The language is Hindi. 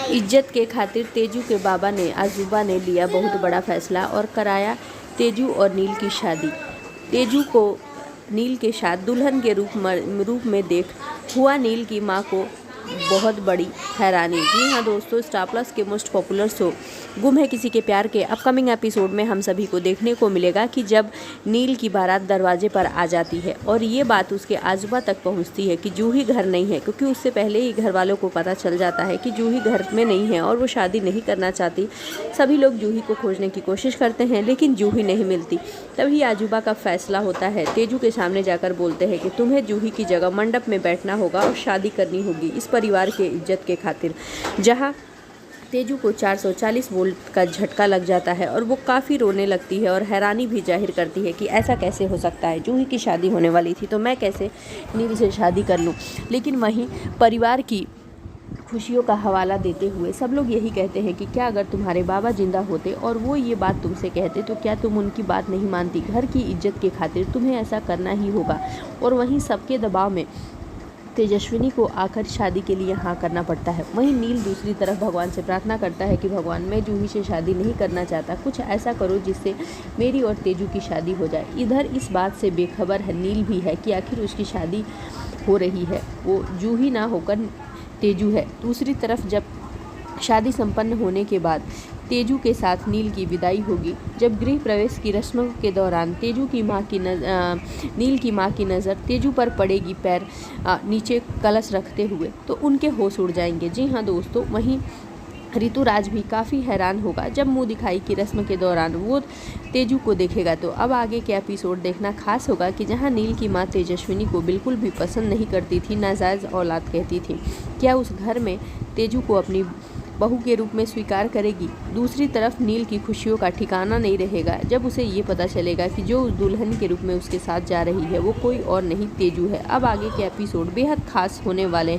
इज्जत के खातिर तेजू के बाबा ने आजूबा ने लिया बहुत बड़ा फैसला और कराया तेजू और नील की शादी। तेजू को नील के साथ दुल्हन के रूप में देख हुआ नील की मां को बहुत बड़ी हैरानी। जी हाँ दोस्तों, स्टार प्लस के मोस्ट पॉपुलर शो गुम है किसी के प्यार के अपकमिंग एपिसोड में हम सभी को देखने को मिलेगा कि जब नील की बारात दरवाजे पर आ जाती है और ये बात उसके आजूबा तक पहुंचती है कि जूही घर नहीं है, क्योंकि उससे पहले ही घर वालों को पता चल जाता है कि जूही घर में नहीं है और वो शादी नहीं करना चाहती। सभी लोग जूही को खोजने की कोशिश करते हैं लेकिन जूही नहीं मिलती। तभी आजूबा का फैसला होता है। तेजू के सामने जाकर बोलते हैं कि तुम्हें जूही की जगह मंडप में बैठना होगा और शादी करनी होगी इस परिवार के इज्जत के खातिर। जहां तेजू को 440 वोल्ट का झटका लग जाता है और वो काफ़ी रोने लगती है और हैरानी भी जाहिर करती है कि ऐसा कैसे हो सकता है, जूही की शादी होने वाली थी तो मैं कैसे नील से शादी कर लूँ। लेकिन वहीं परिवार की खुशियों का हवाला देते हुए सब लोग यही कहते हैं कि क्या अगर तुम्हारे बाबा जिंदा होते और वो ये बात तुमसे कहते तो क्या तुम उनकी बात नहीं मानती। घर की इज्जत के खातिर तुम्हें ऐसा करना ही होगा। और वहीं सबके दबाव में तेजस्विनी को आखिर शादी के लिए हाँ करना पड़ता है। वहीं नील दूसरी तरफ भगवान से प्रार्थना करता है कि भगवान, मैं जूही से शादी नहीं करना चाहता, कुछ ऐसा करो जिससे मेरी और तेजू की शादी हो जाए। इधर इस बात से बेखबर है नील भी है कि आखिर उसकी शादी हो रही है, वो जूही ना होकर तेजू है। दूसरी तरफ जब शादी संपन्न होने के बाद तेजू के साथ नील की विदाई होगी, जब गृह प्रवेश की रस्मों के दौरान नील की मां की नज़र तेजू पर पड़ेगी पैर नीचे कलश रखते हुए, तो उनके होश उड़ जाएंगे। जी हाँ दोस्तों, वहीं ऋतुराज भी काफ़ी हैरान होगा जब मुंह दिखाई की रस्म के दौरान वो तेजू को देखेगा। तो अब आगे के एपिसोड देखना खास होगा कि जहां नील की मां तेजस्विनी को बिल्कुल भी पसंद नहीं करती थी, नाजायज़ औलाद कहती थी, क्या उस घर में तेजू को अपनी बहू के रूप में स्वीकार करेगी। दूसरी तरफ नील की खुशियों का ठिकाना नहीं रहेगा जब उसे ये पता चलेगा कि जो उस दुल्हन के रूप में उसके साथ जा रही है वो कोई और नहीं तेजू है। अब आगे के एपिसोड बेहद खास होने वाले हैं।